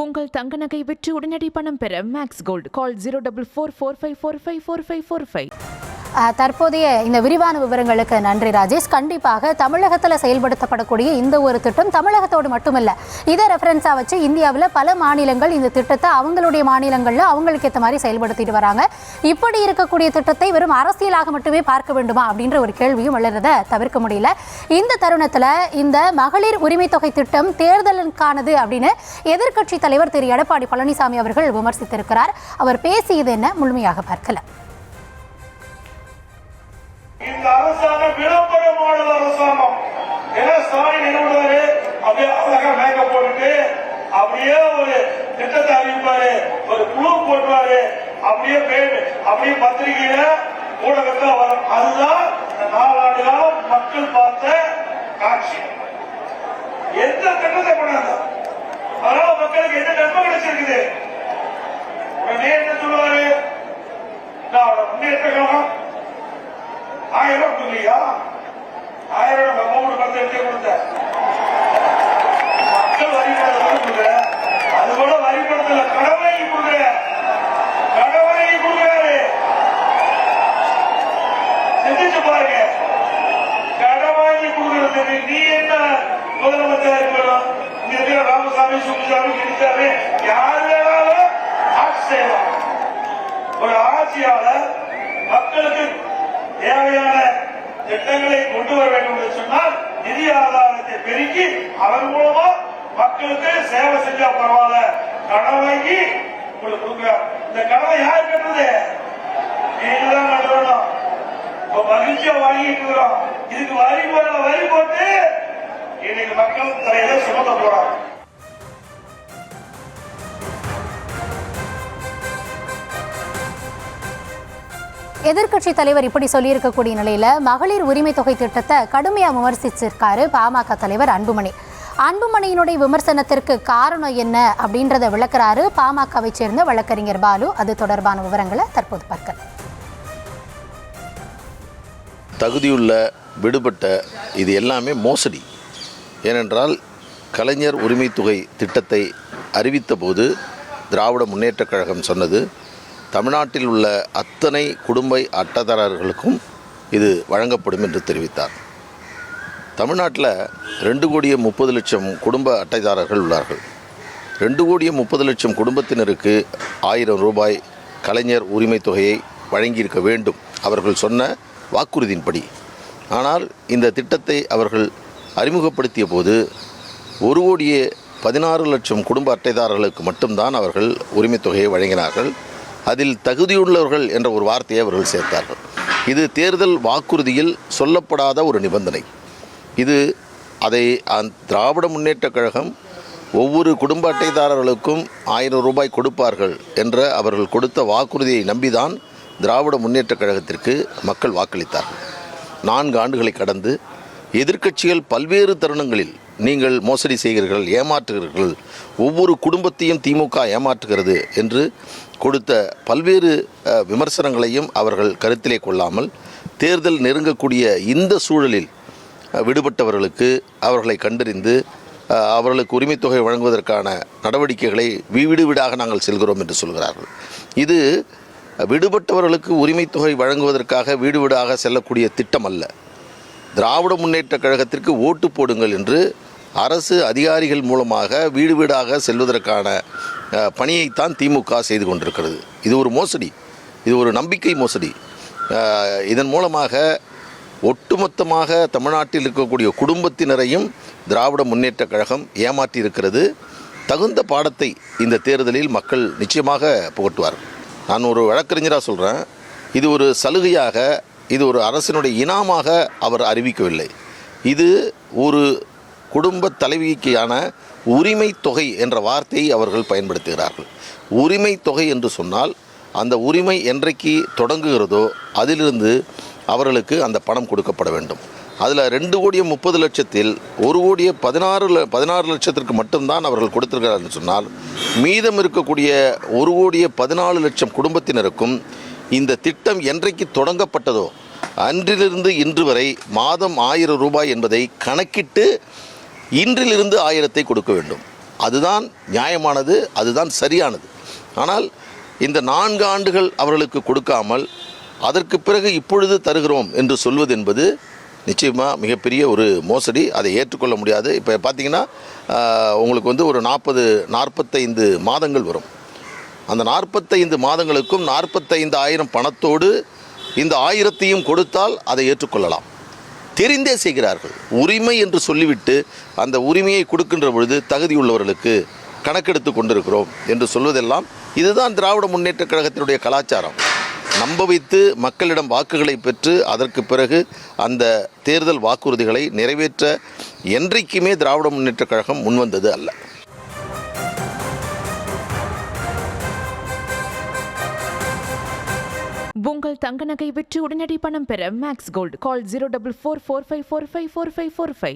உங்கள் தங்க நகை விற்று உடனடி பணம் பெற மேக்ஸ் கோல்ட் கால் 04445454545. தற்போதைய இந்த விரிவான விவரங்களுக்கு நன்றி ராஜேஷ். கண்டிப்பாக தமிழகத்தில் செயல்படுத்தப்படக்கூடிய இந்த ஒரு திட்டம் தமிழகத்தோடு மட்டுமல்ல, இதை ரெஃபரன்ஸாக வச்சு இந்தியாவில் பல மாநிலங்கள் இந்த திட்டத்தை அவங்களுடைய மாநிலங்களில் அவங்களுக்கு ஏற்ற மாதிரி செயல்படுத்திட்டு வராங்க. இப்படி இருக்கக்கூடிய திட்டத்தை வெறும் அரசியலாக மட்டுமே பார்க்க வேண்டுமா அப்படின்ற ஒரு கேள்வியும் வளர்றதை தவிர்க்க முடியல. இந்த தருணத்தில் இந்த மகளிர் உரிமை தொகை திட்டம் தேர்தலுக்கானது அப்படின்னு எதிர்க்கட்சி தலைவர் திரு எடப்பாடி பழனிசாமி அவர்கள் விமர்சித்திருக்கிறார். அவர் பேசியது என்ன முழுமையாக பார்க்கலாம். இந்த அரசாங்கம் விளம்பர மாடல் அரசாங்கம். ஏன்னா ஸ்டாலின் என்ன பண்ணுவாரு, அப்படியே அழகா மேக்கப் போட்டுட்டு அப்படியே ஒரு திட்டத்தை அறிவிப்பாரு, ஒரு குழு போட்டுவாரு, அப்படியே பத்திரிகையில ஊடகத்துல வரும். அதுதான் 4 ஆண்டு காலம் மக்கள் பார்த்த காட்சி. எந்த திட்டத்தை பண்ணாங்க, அதனால மக்களுக்கு எந்த நன்மை கிடைச்சிருக்குது. உடனே என்ன சொல்லுவாரு, முன்னேற்ற கழகம் 1000 ரூபாய் கொடுக்கலையா, 1000 ரூபாய் மூணு பணத்தை எப்படி கொடுத்த மக்கள் வரி பணத்தை கொடுக்குற, அது கூட வரி பணத்துல கடமை கொடுக்குற, கடமை கொடுக்குறாரு. சிந்திச்சு பாருங்க, கடமை கொடுக்கறது. நீ என்ன முதலமைச்சர் இருக்கணும், இங்க இருக்கிற ராமசாமி சுப்பிசாமி கிரிசாமி யாரு வேணாலும் ஆட்சி செய்யலாம். ஒரு ஆட்சியாளர் மக்களுக்கு தேவையான திட்டங்களை கொண்டு வர வேண்டும் என்று சொன்னால் நிதி ஆதாரத்தை பெருக்கி அதன் மூலமா மக்களுக்கு சேவை செஞ்சா பரவாயில்ல. கடன் வாங்கி உங்களுக்கு கொடுக்கிறார். இந்த கடனை யார் கட்டுறது, நீங்க தான் கட்டணும். மகிழ்ச்சியா வாங்கிட்டு இருக்கிறோம். இதுக்கு வரி போட்டு இன்னைக்கு மக்கள் தலையில சுமத்த போறாங்க. எதிர்க்கட்சி தலைவர் இப்படி சொல்லியிருக்கக்கூடிய நிலையில் மகளிர் உரிமை தொகை திட்டத்தை கடுமையாக விமர்சிச்சிருக்காரு பாமக தலைவர் அன்புமணி. அன்புமணியினுடைய விமர்சனத்திற்கு காரணம் என்ன அப்படின்றத விளக்குறாரு பாமகவை சேர்ந்த வழக்கறிஞர் பாலு. அது தொடர்பான விவரங்களை தற்போது பார்க்கலாம். தகுதியுள்ள விடுபட்ட இது எல்லாமே மோசடி. ஏனென்றால் கலைஞர் உரிமை தொகை திட்டத்தை அறிவித்த போது திராவிட முன்னேற்றக் கழகம் சொன்னது, தமிழ்நாட்டில் உள்ள அத்தனை குடும்ப அட்டைதாரர்களுக்கும் இது வழங்கப்படும் என்று தெரிவித்தார். தமிழ்நாட்டில் 2,30,00,000 குடும்ப அட்டைதாரர்கள் உள்ளார்கள். 2,30,00,000 குடும்பத்தினருக்கு 1000 ரூபாய் கலைஞர் உரிமை தொகையை வழங்கியிருக்க வேண்டும் அவர்கள் சொன்ன வாக்குறுதியின்படி. ஆனால் இந்த திட்டத்தை அவர்கள் அறிமுகப்படுத்திய போது 1,16,00,000 குடும்ப அட்டைதாரர்களுக்கு மட்டும்தான் அவர்கள் உரிமை தொகையை வழங்கினார்கள். அதில் தகுதியுள்ளவர்கள் என்ற ஒரு வார்த்தையை அவர்கள் சேர்த்தார்கள். இது தேர்தல் வாக்குறுதியில் சொல்லப்படாத ஒரு நிபந்தனை. அதை திராவிட முன்னேற்றக் கழகம் ஒவ்வொரு குடும்ப அட்டைதாரர்களுக்கும் 1000 ரூபாய் கொடுப்பார்கள் என்ற அவர்கள் கொடுத்த வாக்குறுதியை நம்பிதான் திராவிட முன்னேற்றக் கழகத்திற்கு மக்கள் வாக்களித்தார்கள். 4 ஆண்டுகளை கடந்து எதிர்க்கட்சிகள் பல்வேறு தருணங்களில் நீங்கள் மோசடி செய்கிறீர்கள், ஏமாற்றுகிறீர்கள், ஒவ்வொரு குடும்பத்தையும் திமுக ஏமாற்றுகிறது என்று கொடுத்த பல்வேறு விமர்சனங்களையும் அவர்கள் கருத்திலே கொள்ளாமல் தேர்தல் நெருங்கக்கூடிய இந்த சூழலில் விடுபட்டவர்களுக்கு அவர்களை கண்டறிந்து அவர்களுக்கு உரிமை தொகை வழங்குவதற்கான நடவடிக்கைகளை வீடு வீடாக நாங்கள் செல்கிறோம் என்று சொல்கிறார்கள். இது விடுபட்டவர்களுக்கு உரிமை தொகை வழங்குவதற்காக வீடு வீடாக செல்லக்கூடிய திட்டம் அல்ல. திராவிட முன்னேற்றக் கழகத்திற்கு ஓட்டு போடுங்கள் என்று அரசு அதிகாரிகள் மூலமாக வீடு வீடாக செல்வதற்கான பணியைத்தான் திமுக செய்து கொண்டிருக்கிறது. இது ஒரு மோசடி, இது ஒரு நம்பிக்கை மோசடி. இதன் மூலமாக ஒட்டுமொத்தமாக தமிழ்நாட்டில் இருக்கக்கூடிய குடும்பத்தினரையும் திராவிட முன்னேற்றக் கழகம் ஏமாற்றி இருக்கிறது. தகுந்த பாடத்தை இந்த தேர்தலில் மக்கள் நிச்சயமாக புகட்டுவார்கள். நான் ஒரு வழக்கறிஞராக சொல்கிறேன், இது ஒரு சலுகையாக, இது ஒரு அரசினுடைய இனாமாக அவர் அறிவிக்கவில்லை. இது ஒரு குடும்ப தலைவிக்கான உரிமை தொகை என்ற வார்த்தையை அவர்கள் பயன்படுத்துகிறார்கள். உரிமை தொகை என்று சொன்னால் அந்த உரிமை என்றைக்கு தொடங்குகிறதோ அதிலிருந்து அவர்களுக்கு அந்த பணம் கொடுக்கப்பட வேண்டும். அதில் 2,30,00,000 1,16,00,000 மட்டும்தான் அவர்கள் கொடுத்திருக்கிறார்கள் சொன்னால் மீதம் இருக்கக்கூடிய 1,14,00,000 குடும்பத்தினருக்கும் இந்த திட்டம் என்றைக்கு தொடங்கப்பட்டதோ அன்றிலிருந்து இன்று வரை மாதம் 1000 ரூபாய் என்பதை கணக்கிட்டு இன்றிலிருந்து 1000 கொடுக்க வேண்டும். அதுதான் நியாயமானது, அதுதான் சரியானது. ஆனால் இந்த 4 ஆண்டுகள் அவர்களுக்கு கொடுக்காமல் அதற்கு பிறகு இப்பொழுது தருகிறோம் என்று சொல்வது என்பது நிச்சயமாக மிகப்பெரிய ஒரு மோசடி. அதை ஏற்றுக்கொள்ள முடியாது. இப்போ பார்த்தீங்கன்னா உங்களுக்கு வந்து ஒரு 45 மாதங்கள் வரும். அந்த 45 மாதங்களுக்கும் 45,000 பணத்தோடு இந்த 1000ஐயும் கொடுத்தால் அதை ஏற்றுக்கொள்ளலாம். தெரிந்தே செய்கிறார்கள். உரிமை என்று சொல்லிவிட்டு அந்த உரிமையை கொடுக்கின்ற பொழுது தகுதியுள்ளவர்களுக்கு கணக்கெடுத்து கொண்டிருக்கிறோம் என்று சொல்வதெல்லாம் இதுதான் திராவிட முன்னேற்றக் கழகத்தினுடைய கலாச்சாரம். நம்ப வைத்து மக்களிடம் வாக்குகளை பெற்று அதற்கு பிறகு அந்த தேர்தல் வாக்குறுதிகளை நிறைவேற்ற என்றைக்குமே திராவிட முன்னேற்றக் கழகம் முன்வந்தது அல்ல. உங்கள் தங்க நகை விற்று உடனடி பணம் பெற மேக்ஸ் கோல்டு கால் 04445454545.